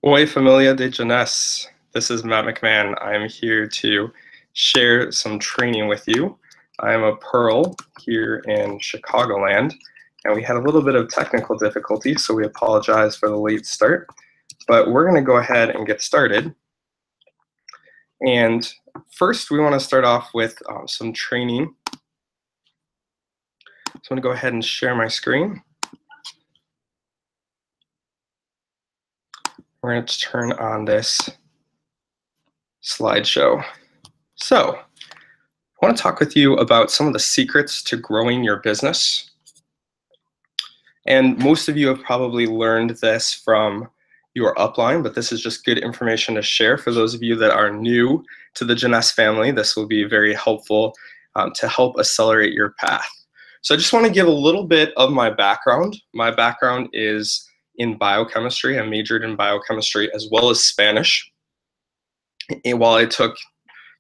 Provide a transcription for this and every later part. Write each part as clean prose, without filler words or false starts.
Oi, familia de jeunesse. This is Matt McMahon. I'm here to share some training with you. I'm a Pearl here in Chicagoland, and we had a little bit of technical difficulty, so we apologize for the late start. But we're going to go ahead and get started. And first, we want to start off with some training. So I'm going to go ahead and share my screen. We're going to turn on this slideshow. So, I want to talk with you about some of the secrets to growing your business. And most of you have probably learned this from your upline, but this is just good information to share for those of you that are new to the Jeunesse family. This will be very helpful to help accelerate your path. So I just want to give a little bit of my background. My background is in biochemistry. I majored in biochemistry as well as Spanish while I took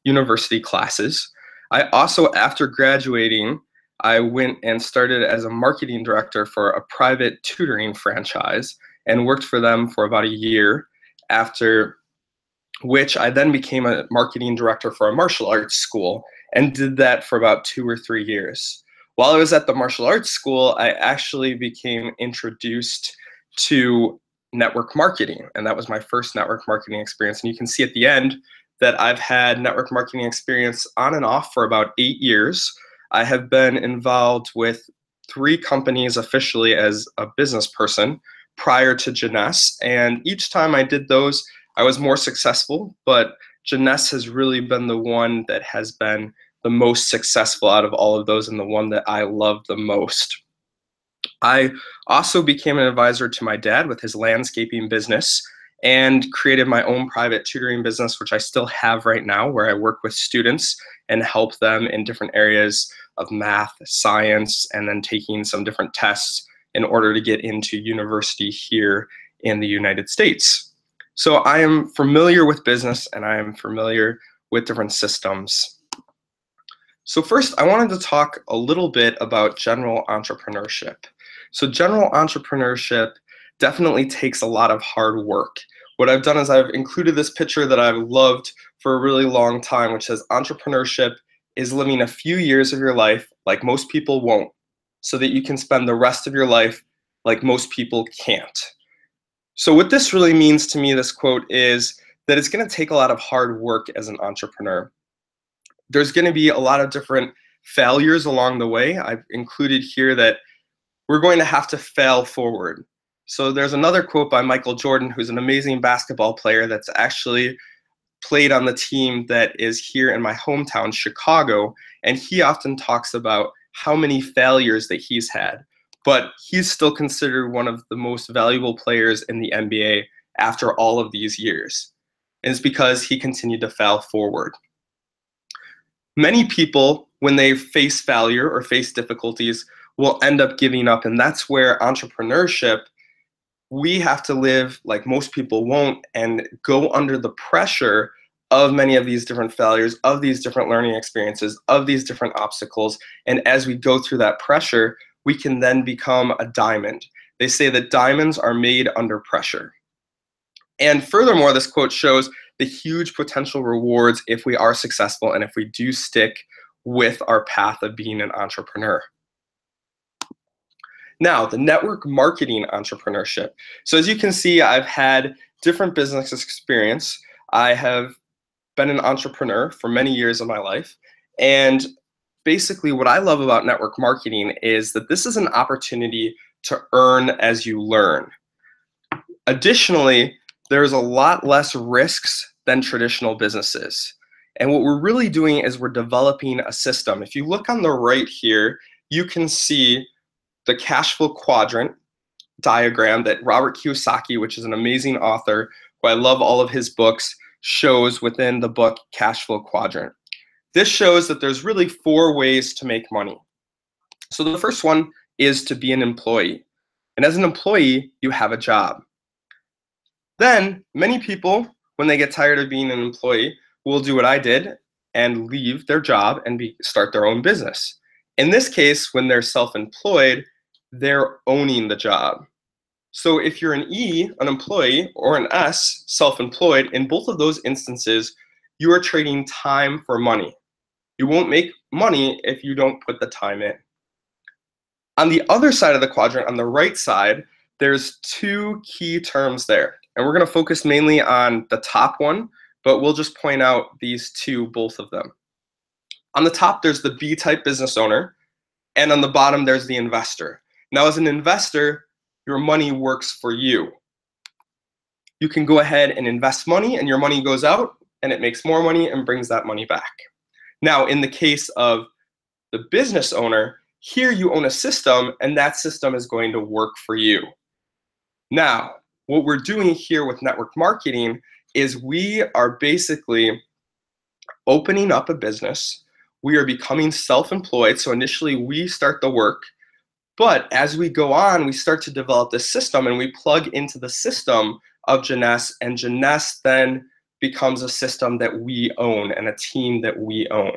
university classes. I also, after graduating, I went and started as a marketing director for a private tutoring franchise and worked for them for about a year, after which I then became a marketing director for a martial arts school and did that for about 2 or 3 years. While I was at the martial arts school, I actually became introduced to network marketing, and that was my first network marketing experience. And you can see at the end that I've had network marketing experience on and off for about 8 years. I have been involved with 3 companies officially as a business person prior to Jeunesse, and each time I did those, I was more successful, but Jeunesse has really been the one that has been the most successful out of all of those and the one that I love the most. I also became an advisor to my dad with his landscaping business and created my own private tutoring business, which I still have right now, where I work with students and help them in different areas of math, science, and then taking some different tests in order to get into university here in the United States. So I am familiar with business and I am familiar with different systems. So first, I wanted to talk a little bit about general entrepreneurship. So general entrepreneurship definitely takes a lot of hard work. What I've done is I've included this picture that I've loved for a really long time, which says entrepreneurship is living a few years of your life like most people won't, so that you can spend the rest of your life like most people can't. So what this really means to me, this quote, is that it's going to take a lot of hard work as an entrepreneur. There's going to be a lot of different failures along the way. I've included here that we're going to have to fail forward. So there's another quote by Michael Jordan, who's an amazing basketball player that's actually played on the team that is here in my hometown, Chicago, and he often talks about how many failures that he's had, but he's still considered one of the most valuable players in the NBA after all of these years. And it's because he continued to fail forward. Many people, when they face failure or face difficulties, will end up giving up, and that's where entrepreneurship, we have to live like most people won't and go under the pressure of many of these different failures, of these different learning experiences, of these different obstacles. And as we go through that pressure, we can then become a diamond. They say that diamonds are made under pressure. And furthermore, this quote shows the huge potential rewards if we are successful and if we do stick with our path of being an entrepreneur. Now, the network marketing entrepreneurship. So as you can see, I've had different business experience. I have been an entrepreneur for many years of my life. And basically what I love about network marketing is that this is an opportunity to earn as you learn. Additionally, there's a lot less risks than traditional businesses. And what we're really doing is we're developing a system. If you look on the right here, you can see the cash flow quadrant diagram that Robert Kiyosaki, which is an amazing author, who I love all of his books, shows within the book Cash Flow Quadrant. This shows that there's really 4 ways to make money. So the first one is to be an employee. And as an employee, you have a job. Then many people, when they get tired of being an employee, will do what I did and leave their job and start their own business. In this case, when they're self-employed, they're owning the job. So if you're an E, an employee, or an S, self-employed, in both of those instances, you are trading time for money. You won't make money if you don't put the time in. On the other side of the quadrant, on the right side, there's two key terms there. And we're going to focus mainly on the top one, but we'll just point out these two, both of them. On the top, there's the B-type business owner, and on the bottom, there's the investor. Now, as an investor, your money works for you. You can go ahead and invest money, and your money goes out, and it makes more money and brings that money back. Now, in the case of the business owner, here you own a system, and that system is going to work for you. Now, what we're doing here with network marketing is we are basically opening up a business. We are becoming self-employed. So initially we start the work, but as we go on, we start to develop this system and we plug into the system of Jeunesse, and Jeunesse then becomes a system that we own and a team that we own.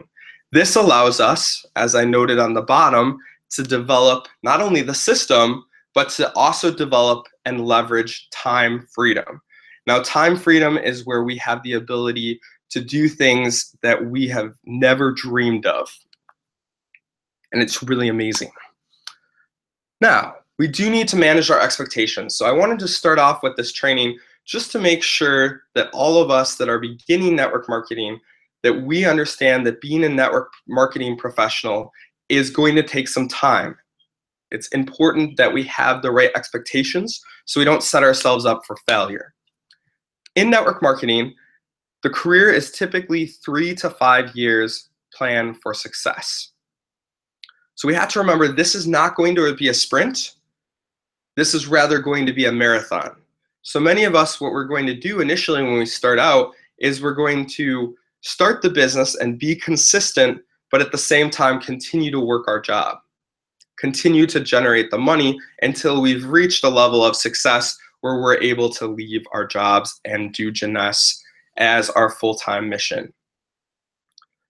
This allows us, as I noted on the bottom, to develop not only the system, but to also develop and leverage time freedom. Now, time freedom is where we have the ability to do things that we have never dreamed of. And it's really amazing. Now, we do need to manage our expectations. So I wanted to start off with this training just to make sure that all of us that are beginning network marketing, that we understand that being a network marketing professional is going to take some time. It's important that we have the right expectations so we don't set ourselves up for failure. In network marketing, the career is typically 3 to 5 years plan for success. So we have to remember this is not going to be a sprint. This is rather going to be a marathon. So many of us, what we're going to do initially when we start out is we're going to start the business and be consistent, but at the same time continue to work our job. Continue to generate the money until we've reached a level of success where we're able to leave our jobs and do Jeunesse as our full-time mission.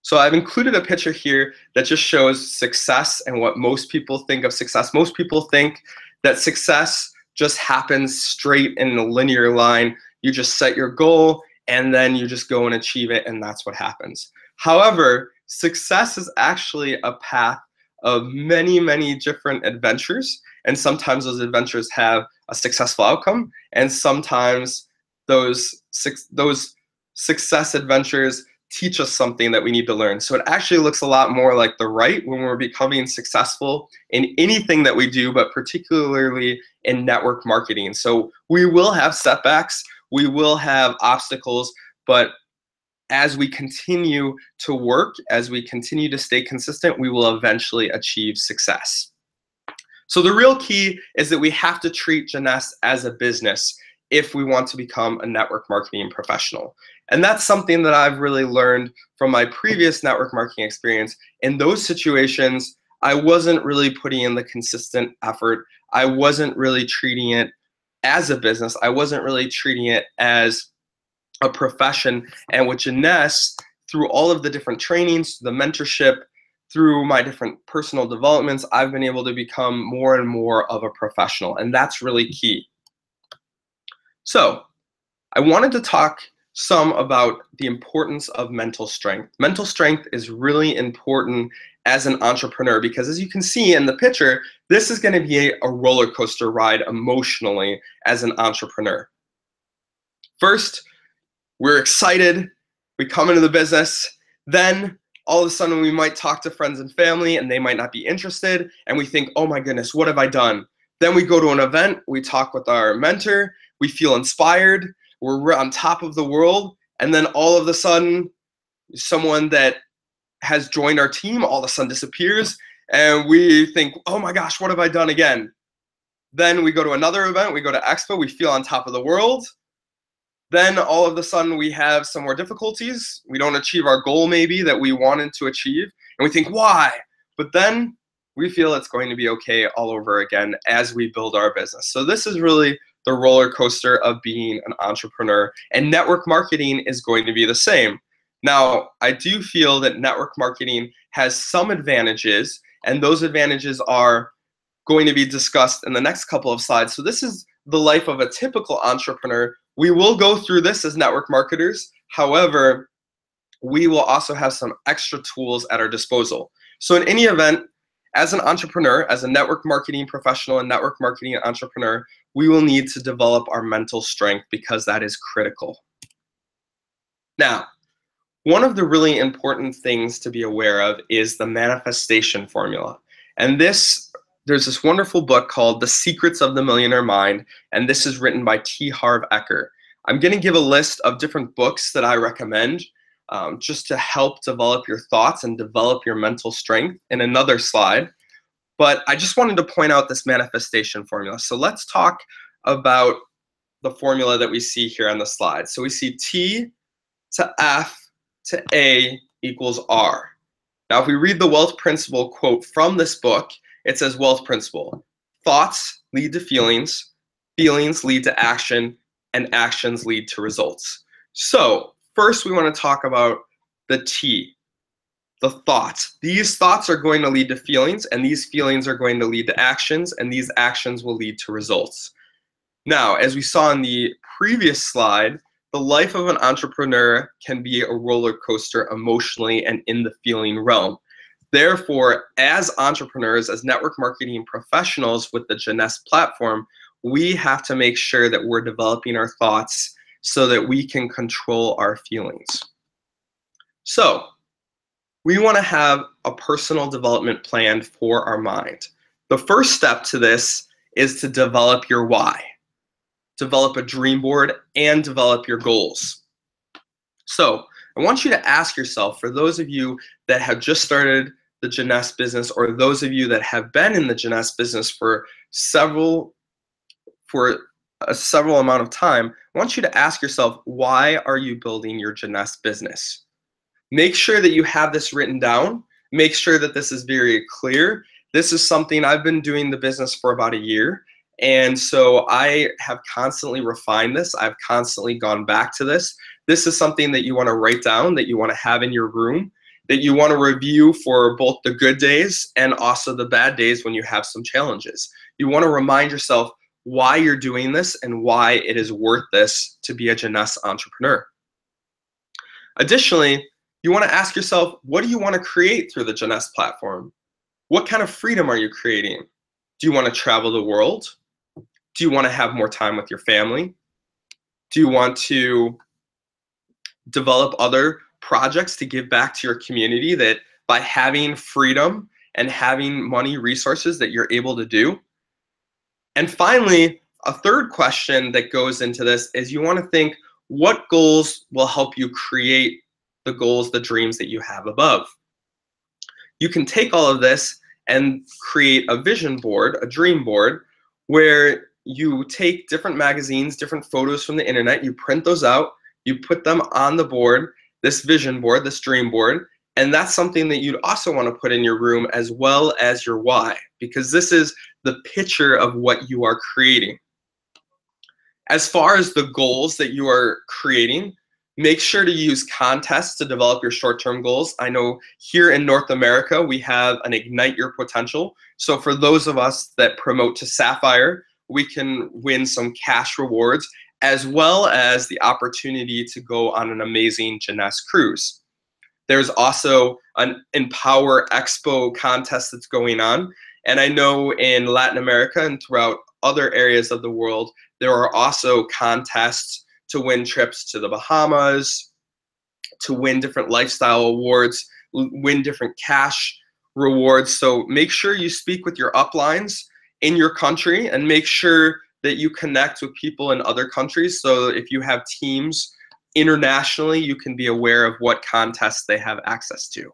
So I've included a picture here that just shows success and what most people think of success. Most people think that success just happens straight in a linear line. You just set your goal and then you just go and achieve it, and that's what happens. However, success is actually a path of many, many different adventures, and sometimes those adventures have a successful outcome, and sometimes those success adventures teach us something that we need to learn. So it actually looks a lot more like the right when we're becoming successful in anything that we do, but particularly in network marketing. So we will have setbacks, we will have obstacles, but as we continue to work, as we continue to stay consistent, we will eventually achieve success. So the real key is that we have to treat Jeunesse as a business if we want to become a network marketing professional. And that's something that I've really learned from my previous network marketing experience. In those situations, I wasn't really putting in the consistent effort. I wasn't really treating it as a business. I wasn't really treating it as a profession. And with Jeunesse, through all of the different trainings, the mentorship, through my different personal developments, I've been able to become more and more of a professional, and that's really key. So I wanted to talk some about the importance of mental strength. Mental strength is really important as an entrepreneur because, as you can see in the picture, this is going to be a roller coaster ride emotionally as an entrepreneur. First, we're excited, we come into the business, then all of a sudden we might talk to friends and family and they might not be interested, and we think, oh my goodness, what have I done? Then we go to an event, we talk with our mentor, we feel inspired, we're on top of the world, and then all of a sudden someone that has joined our team all of a sudden disappears, and we think, oh my gosh, what have I done again? Then we go to another event, we go to Expo, we feel on top of the world. Then all of a sudden we have some more difficulties. We don't achieve our goal maybe that we wanted to achieve. And we think, why? But then we feel it's going to be okay all over again as we build our business. So this is really the roller coaster of being an entrepreneur. And network marketing is going to be the same. Now, I do feel that network marketing has some advantages, and those advantages are going to be discussed in the next couple of slides. So this is the life of a typical entrepreneur, we will go through this as network marketers. However, we will also have some extra tools at our disposal. So in any event, as an entrepreneur, as a network marketing professional and network marketing entrepreneur, we will need to develop our mental strength because that is critical. Now, one of the really important things to be aware of is the manifestation formula. And there's this wonderful book called The Secrets of the Millionaire Mind, and this is written by T. Harv Eker. I'm going to give a list of different books that I recommend just to help develop your thoughts and develop your mental strength in another slide. But I just wanted to point out this manifestation formula. So let's talk about the formula that we see here on the slide. So we see T to F to A equals R. Now, if we read the wealth principle quote from this book, it says wealth principle: thoughts lead to feelings, feelings lead to action, and actions lead to results. So first we want to talk about the T, the thoughts. These thoughts are going to lead to feelings, and these feelings are going to lead to actions, and these actions will lead to results. Now, as we saw in the previous slide, the life of an entrepreneur can be a roller coaster emotionally and in the feeling realm. Therefore, as entrepreneurs, as network marketing professionals with the Jeunesse platform, we have to make sure that we're developing our thoughts so that we can control our feelings. So, we want to have a personal development plan for our mind. The first step to this is to develop your why. Develop a dream board and develop your goals. So I want you to ask yourself, for those of you that have just started the Jeunesse business, or those of you that have been in the Jeunesse business for a several amount of time, I want you to ask yourself, why are you building your Jeunesse business? Make sure that you have this written down. Make sure that this is very clear. This is something I've been doing the business for about a year. And so I have constantly refined this. I've constantly gone back to this. This is something that you want to write down, that you want to have in your room, that you want to review for both the good days and also the bad days when you have some challenges. You want to remind yourself why you're doing this and why it is worth this to be a Jeunesse entrepreneur. Additionally, you want to ask yourself, what do you want to create through the Jeunesse platform? What kind of freedom are you creating? Do you want to travel the world? Do you want to have more time with your family? Do you want to develop other projects to give back to your community that by having freedom and having money resources that you're able to do? And finally, a third question that goes into this is you want to think, what goals will help you create the goals, the dreams that you have above? You can take all of this and create a vision board, a dream board, where you take different magazines, different photos from the internet, you print those out, you put them on the board, this vision board, this dream board, and that's something that you'd also want to put in your room as well as your why, because this is the picture of what you are creating. As far as the goals that you are creating, make sure to use contests to develop your short-term goals. I know here in North America, we have an Ignite Your Potential. So for those of us that promote to Sapphire, we can win some cash rewards, as well as the opportunity to go on an amazing Jeunesse cruise. There's also an Empower Expo contest that's going on. And I know in Latin America and throughout other areas of the world, there are also contests to win trips to the Bahamas, to win different lifestyle awards, win different cash rewards. So make sure you speak with your uplines in your country and make sure that you connect with people in other countries. So if you have teams internationally, you can be aware of what contests they have access to.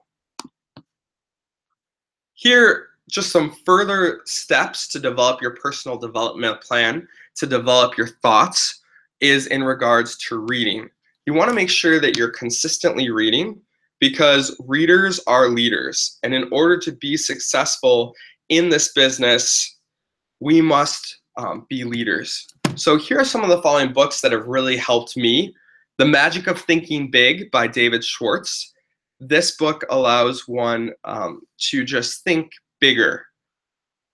Here, just some further steps to develop your personal development plan, to develop your thoughts, is in regards to reading. You want to make sure that you're consistently reading, because readers are leaders. And in order to be successful in this business, we must be leaders. So here are some of the following books that have really helped me. The Magic of Thinking Big by David Schwartz. This book allows one to just think bigger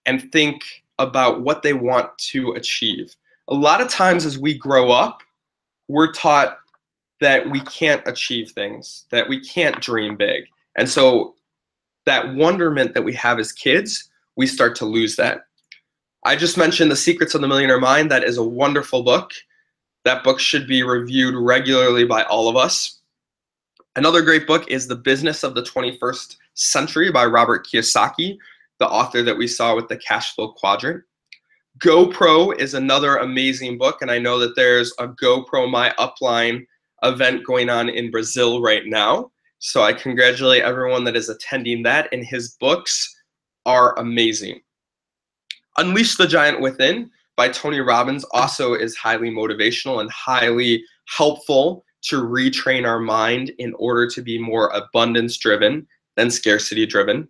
and think about what they want to achieve. A lot of times as we grow up, we're taught that we can't achieve things, that we can't dream big. And so that wonderment that we have as kids, we start to lose that. I just mentioned The Secrets of the Millionaire Mind. That is a wonderful book. That book should be reviewed regularly by all of us. Another great book is The Business of the 21st Century by Robert Kiyosaki, the author that we saw with the cash flow quadrant. GoPro is another amazing book, and I know that there's a GoPro My Upline event going on in Brazil right now. So I congratulate everyone that is attending that, and his books are amazing. Unleash the Giant Within by Tony Robbins also is highly motivational and highly helpful to retrain our mind in order to be more abundance-driven than scarcity-driven.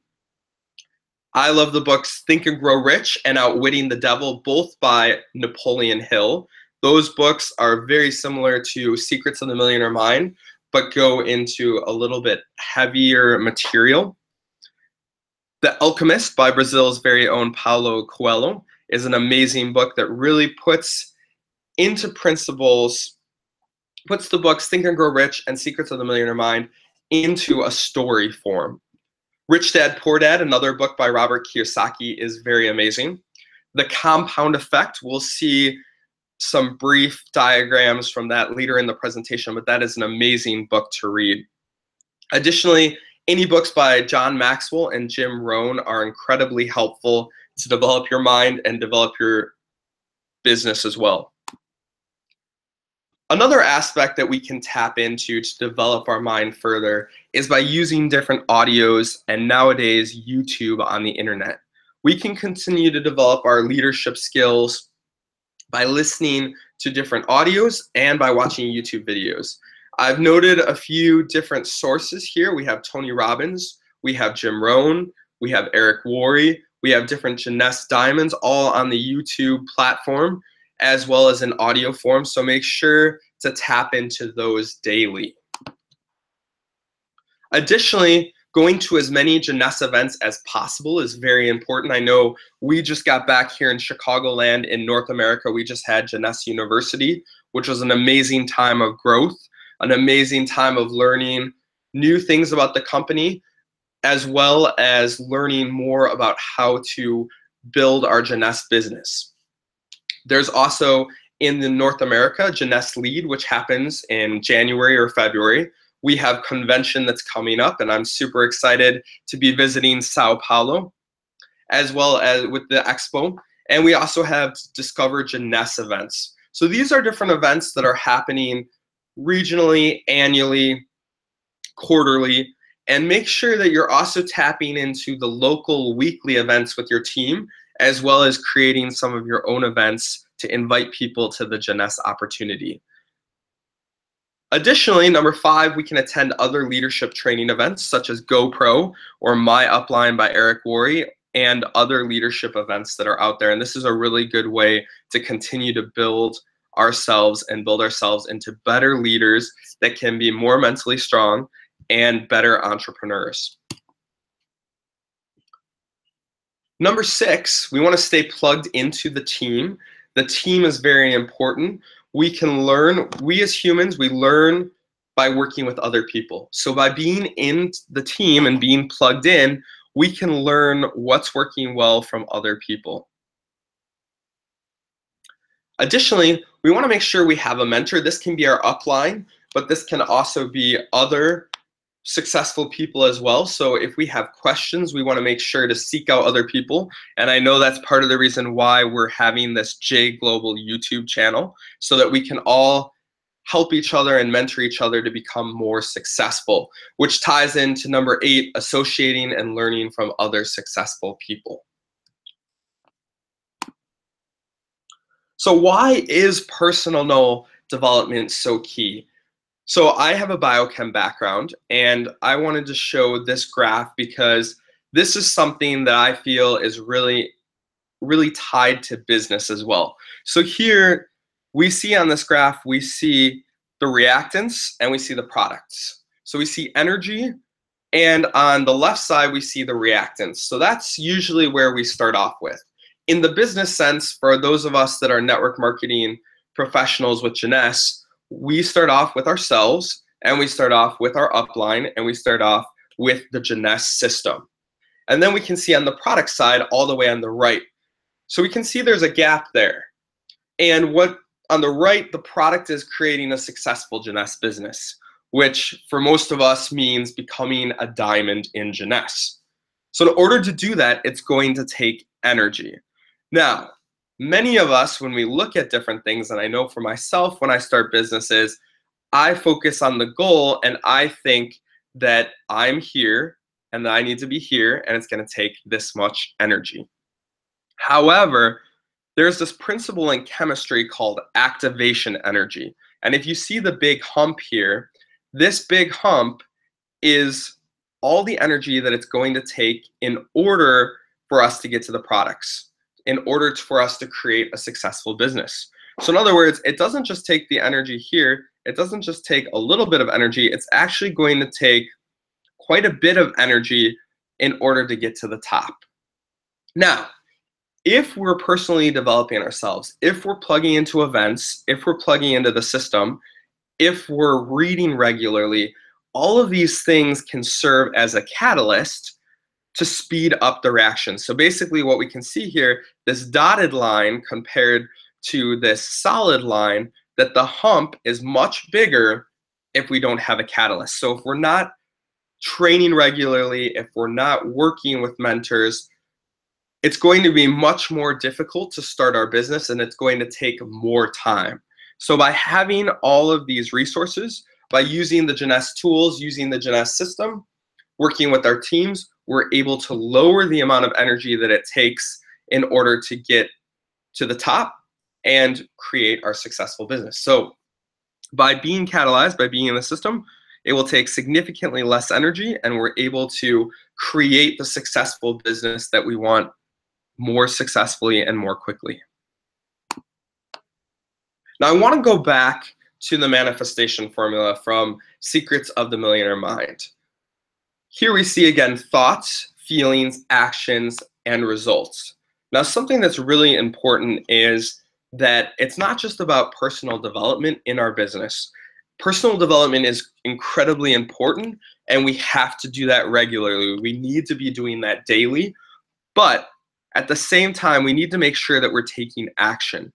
I love the books Think and Grow Rich and Outwitting the Devil, both by Napoleon Hill. Those books are very similar to Secrets of the Millionaire Mind, but go into a little bit heavier material. The Alchemist by Brazil's very own Paulo Coelho is an amazing book that really puts into principles, puts the books Think and Grow Rich and Secrets of the Millionaire Mind into a story form. Rich Dad, Poor Dad, another book by Robert Kiyosaki, is very amazing. The Compound Effect, we'll see some brief diagrams from that later in the presentation, but that is an amazing book to read. Additionally, any books by John Maxwell and Jim Rohn are incredibly helpful to develop your mind and develop your business as well. Another aspect that we can tap into to develop our mind further is by using different audios and nowadays YouTube on the internet. We can continue to develop our leadership skills by listening to different audios and by watching YouTube videos. I've noted a few different sources here. We have Tony Robbins, we have Jim Rohn, we have Eric Worre, we have different Jeunesse Diamonds all on the YouTube platform as well as in audio form. So make sure to tap into those daily. Additionally, going to as many Jeunesse events as possible is very important. I know we just got back here in Chicagoland in North America. We just had Jeunesse University, which was an amazing time of growth, an amazing time of learning new things about the company, as well as learning more about how to build our Jeunesse business. There's also in the North America, Jeunesse Lead, which happens in January or February. We have convention that's coming up, and I'm super excited to be visiting Sao Paulo, as well as with the expo. And we also have Discover Jeunesse events. So these are different events that are happening regionally, annually, quarterly, and make sure that you're also tapping into the local weekly events with your team, as well as creating some of your own events to invite people to the Jeunesse opportunity. Additionally, number 5, we can attend other leadership training events such as GoPro or My Upline by Eric Worre and other leadership events that are out there. And this is a really good way to continue to build ourselves and build ourselves into better leaders that can be more mentally strong and better entrepreneurs. Number 6, we want to stay plugged into the team. The team is very important. We can learn, we as humans, we learn by working with other people. So by being in the team and being plugged in, we can learn what's working well from other people. Additionally, we want to make sure we have a mentor. This can be our upline, but this can also be other successful people as well. So if we have questions, we want to make sure to seek out other people. And I know that's part of the reason why we're having this J Global YouTube channel, so that we can all help each other and mentor each other to become more successful, which ties into number 8, associating and learning from other successful people. So why is personal development so key? So I have a biochem background, and I wanted to show this graph because this is something that I feel is really tied to business as well. So here we see on this graph, we see the reactants and we see the products. So we see energy, and on the left side, we see the reactants. So that's usually where we start off with. in the business sense, for those of us that are network marketing professionals with Jeunesse, we start off with ourselves, and we start off with our upline, and we start off with the Jeunesse system. And then we can see on the product side all the way on the right. So we can see there's a gap there. And what on the right, the product is creating a successful Jeunesse business, which for most of us means becoming a diamond in Jeunesse. So in order to do that, it's going to take energy. Now, many of us, when we look at different things, and I know for myself, when I start businesses, I focus on the goal, and I think that I'm here and that I need to be here, and it's going to take this much energy. However, there's this principle in chemistry called activation energy. And if you see the big hump here, this big hump is all the energy that it's going to take in order for us to get to the products, in order for us to create a successful business. So in other words, it doesn't just take the energy here, it doesn't just take a little bit of energy, it's actually going to take quite a bit of energy in order to get to the top. Now, if we're personally developing ourselves, if we're plugging into events, if we're plugging into the system, if we're reading regularly, all of these things can serve as a catalyst to speed up the reaction. So basically what we can see here, this dotted line compared to this solid line, that the hump is much bigger if we don't have a catalyst. So if we're not training regularly, if we're not working with mentors, it's going to be much more difficult to start our business, and it's going to take more time. So by having all of these resources, by using the Jeunesse tools, using the Jeunesse system, working with our teams, we're able to lower the amount of energy that it takes in order to get to the top and create our successful business. So by being catalyzed, by being in the system, it will take significantly less energy, and we're able to create the successful business that we want more successfully and more quickly. Now I want to go back to the manifestation formula from Secrets of the Millionaire Mind. Here we see again thoughts, feelings, actions, and results. Now something that's really important is that it's not just about personal development in our business. Personal development is incredibly important, and we have to do that regularly. We need to be doing that daily, but at the same time, we need to make sure that we're taking action.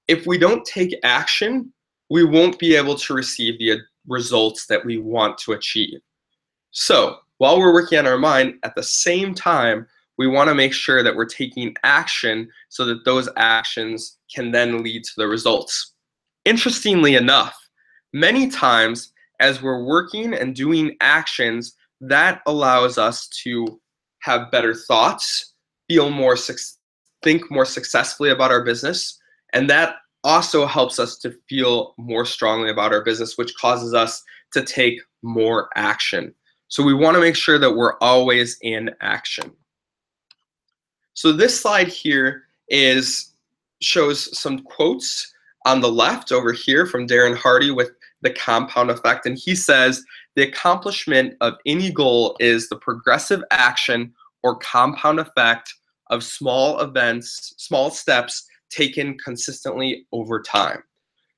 If we don't take action, we won't be able to receive the results that we want to achieve. So while we're working on our mind, at the same time, we want to make sure that we're taking action so that those actions can then lead to the results. Interestingly enough, many times as we're working and doing actions, that allows us to have better thoughts, think more successfully about our business, and that also helps us to feel more strongly about our business, which causes us to take more action. So we want to make sure that we're always in action. So this slide here shows some quotes on the left over here from Darren Hardy with the compound effect, and he says, the accomplishment of any goal is the progressive action or compound effect of small events, small steps taken consistently over time.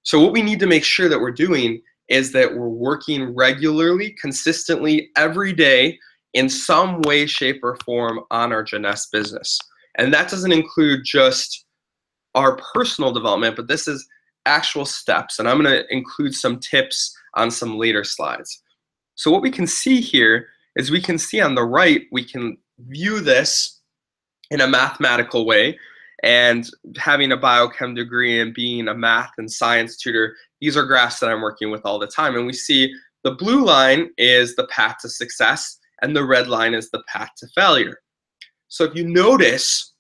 So what we need to make sure that we're doing is that we're working regularly, consistently, every day in some way, shape, or form on our Jeunesse business. And that doesn't include just our personal development, but this is actual steps. And I'm going to include some tips on some later slides. So what we can see here is we can see on the right, we can view this in a mathematical way. And having a biochem degree and being a math and science tutor, these are graphs that I'm working with all the time. And we see the blue line is the path to success, and the red line is the path to failure. So if you notice,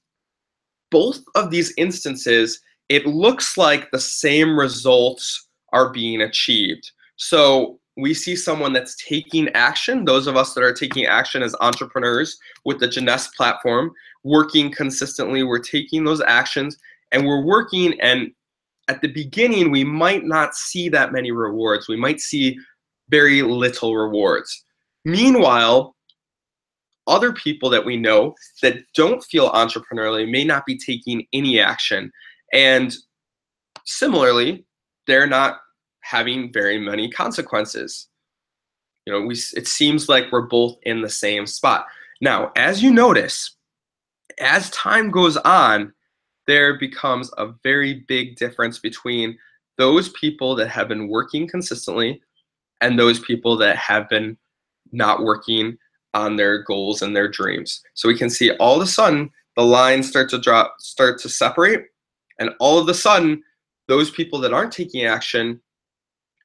both of these instances, it looks like the same results are being achieved. So we see someone that's taking action, those of us that are taking action as entrepreneurs with the Jeunesse platform, working consistently, we're taking those actions and we're working, and at the beginning we might not see that many rewards. We might see very little rewards. Meanwhile, other people that we know that don't feel entrepreneurially may not be taking any action. And similarly, they're not having very many consequences. You know, it seems like we're both in the same spot. Now, as you notice, as time goes on, there becomes a very big difference between those people that have been working consistently and those people that have been not working on their goals and their dreams. So we can see all of a sudden the lines start to separate, and all of a sudden those people that aren't taking action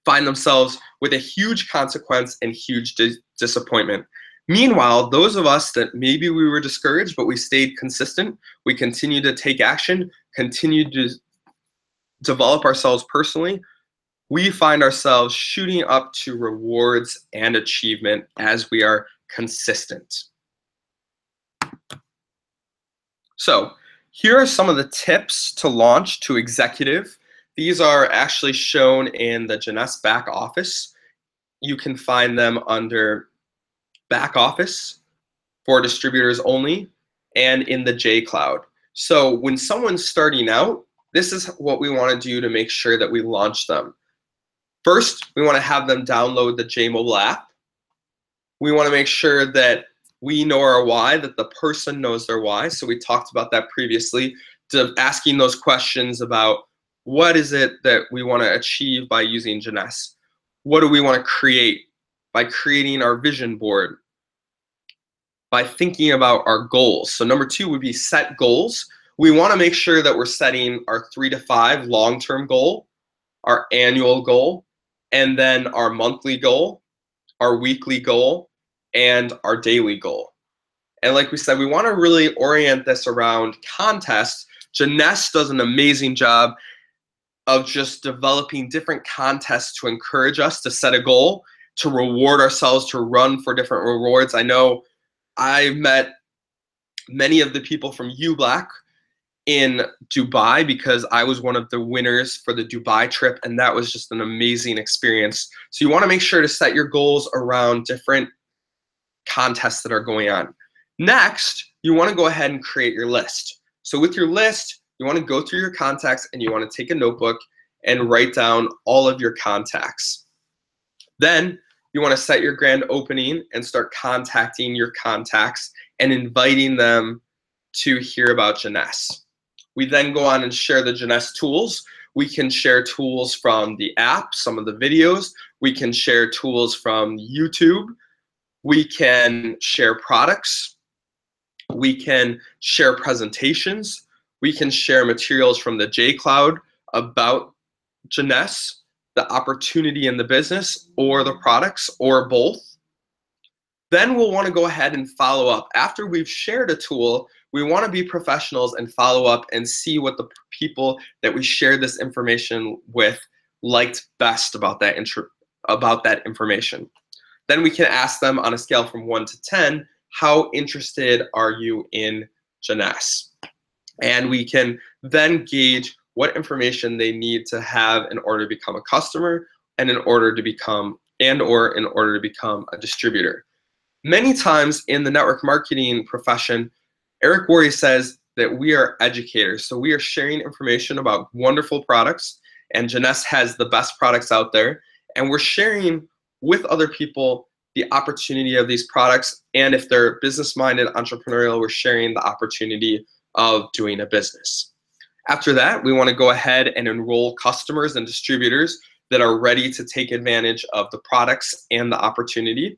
find themselves with a huge consequence and huge disappointment. Meanwhile, those of us that maybe we were discouraged, but we stayed consistent, we continued to take action, continued to develop ourselves personally, we find ourselves shooting up to rewards and achievement as we are consistent. So here are some of the tips to launch to executive. These are actually shown in the Jeunesse back office. You can find them under back office for distributors only and in the J Cloud. So when someone's starting out, this is what we want to do to make sure that we launch them. First, we want to have them download the J mobile app. We want to make sure that we know our why, that the person knows their why. So we talked about that previously, to asking those questions about what is it that we want to achieve by using Jeunesse? What do we want to create by creating our vision board? By thinking about our goals. So number 2 would be set goals. We want to make sure that we're setting our 3 to 5 long-term goal, our annual goal, and then our monthly goal, our weekly goal, and our daily goal. And like we said, we want to really orient this around contests. Jeunesse does an amazing job of just developing different contests to encourage us to set a goal, to reward ourselves, to run for different rewards. I know I've met many of the people from UBlack in Dubai because I was one of the winners for the Dubai trip, and that was just an amazing experience. So you want to make sure to set your goals around different contests that are going on. Next, you want to go ahead and create your list. So with your list, you want to go through your contacts and you want to take a notebook and write down all of your contacts. Then you want to set your grand opening and start contacting your contacts and inviting them to hear about Jeunesse. We then go on and share the Jeunesse tools. We can share tools from the app, some of the videos. We can share tools from YouTube. We can share products. We can share presentations. We can share materials from the J Cloud about Jeunesse, the opportunity in the business, or the products, or both. Then we'll want to go ahead and follow up. After we've shared a tool, we want to be professionals and follow up and see what the people that we shared this information with liked best about that information. Then we can ask them on a scale from 1 to 10, how interested are you in Jeunesse? And we can then gauge what information they need to have in order to become a customer and in order to become a distributor. Many times in the network marketing profession, Eric Worre says that we are educators. So we are sharing information about wonderful products, and Jeunesse has the best products out there, and we're sharing with other people the opportunity of these products, and if they're business-minded, entrepreneurial, we're sharing the opportunity of doing a business. After that, we want to go ahead and enroll customers and distributors that are ready to take advantage of the products and the opportunity.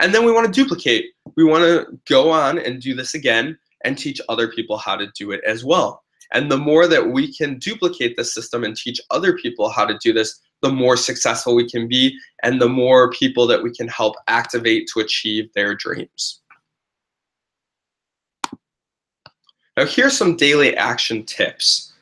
And then we want to duplicate. We want to go on and do this again and teach other people how to do it as well. And the more that we can duplicate the system and teach other people how to do this, the more successful we can be and the more people that we can help activate to achieve their dreams. Now here's some daily action tips.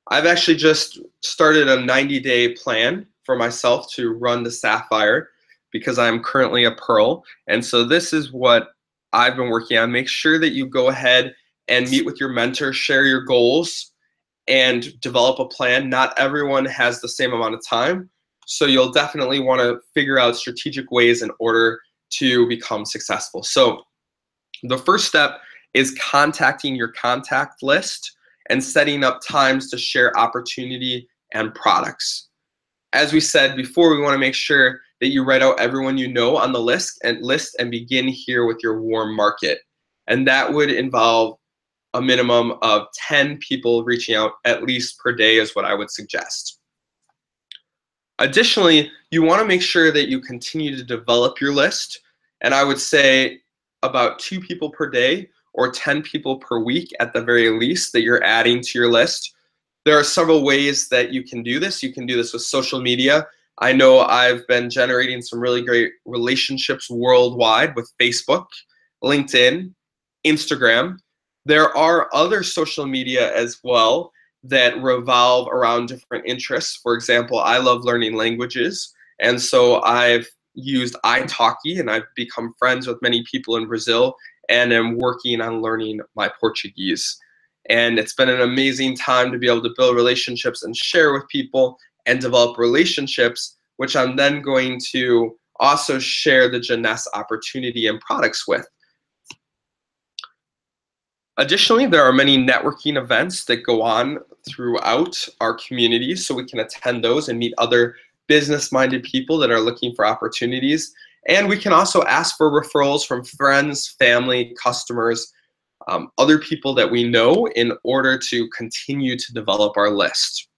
I've actually just started a 90-day plan for myself to run the Sapphire because I'm currently a Pearl. And so this is what I've been working on. Make sure that you go ahead and meet with your mentor, share your goals, and develop a plan. Not everyone has the same amount of time, so you'll definitely want to figure out strategic ways in order to become successful. So The first step is contacting your contact list and setting up times to share opportunity and products. As we said before, we want to make sure that you write out everyone you know on the list and begin here with your warm market. And that would involve a minimum of 10 people reaching out at least per day is what I would suggest. Additionally, you want to make sure that you continue to develop your list. And I would say about 2 people per day or 10 people per week at the very least that you're adding to your list. There are several ways that you can do this. You can do this with social media. I know I've been generating some really great relationships worldwide with Facebook, LinkedIn, Instagram. There are other social media as well that revolve around different interests. For example, I love learning languages, and so I've used italki, and I've become friends with many people in Brazil, and am working on learning my Portuguese. And it's been an amazing time to be able to build relationships and share with people and develop relationships, which I'm then going to also share the Jeunesse opportunity and products with. Additionally, there are many networking events that go on throughout our community, so we can attend those and meet other business-minded people that are looking for opportunities. And we can also ask for referrals from friends, family, customers, other people that we know in order to continue to develop our list.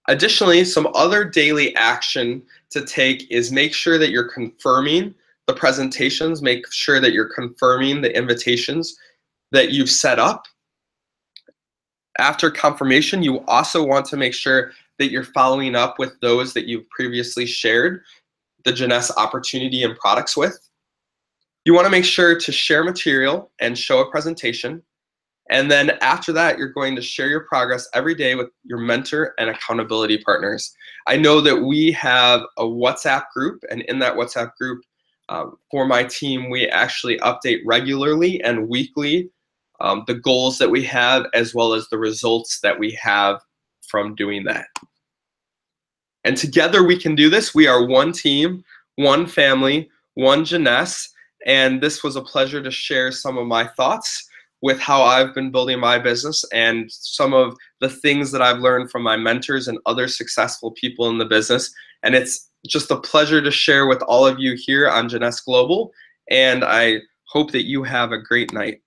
Additionally, some other daily action to take is make sure that you're confirming the presentations, make sure that you're confirming the invitations that you've set up. After confirmation, you also want to make sure that you're following up with those that you've previously shared the Jeunesse opportunity and products with. You want to make sure to share material and show a presentation. And then after that, you're going to share your progress every day with your mentor and accountability partners. I know that we have a WhatsApp group, and in that WhatsApp group, for my team, we actually update regularly and weekly the goals that we have, as well as the results that we have from doing that. And together we can do this. We are one team, one family, one Jeunesse, and this was a pleasure to share some of my thoughts with how I've been building my business and some of the things that I've learned from my mentors and other successful people in the business. And it's just a pleasure to share with all of you here on Jeunesse Global, and I hope that you have a great night.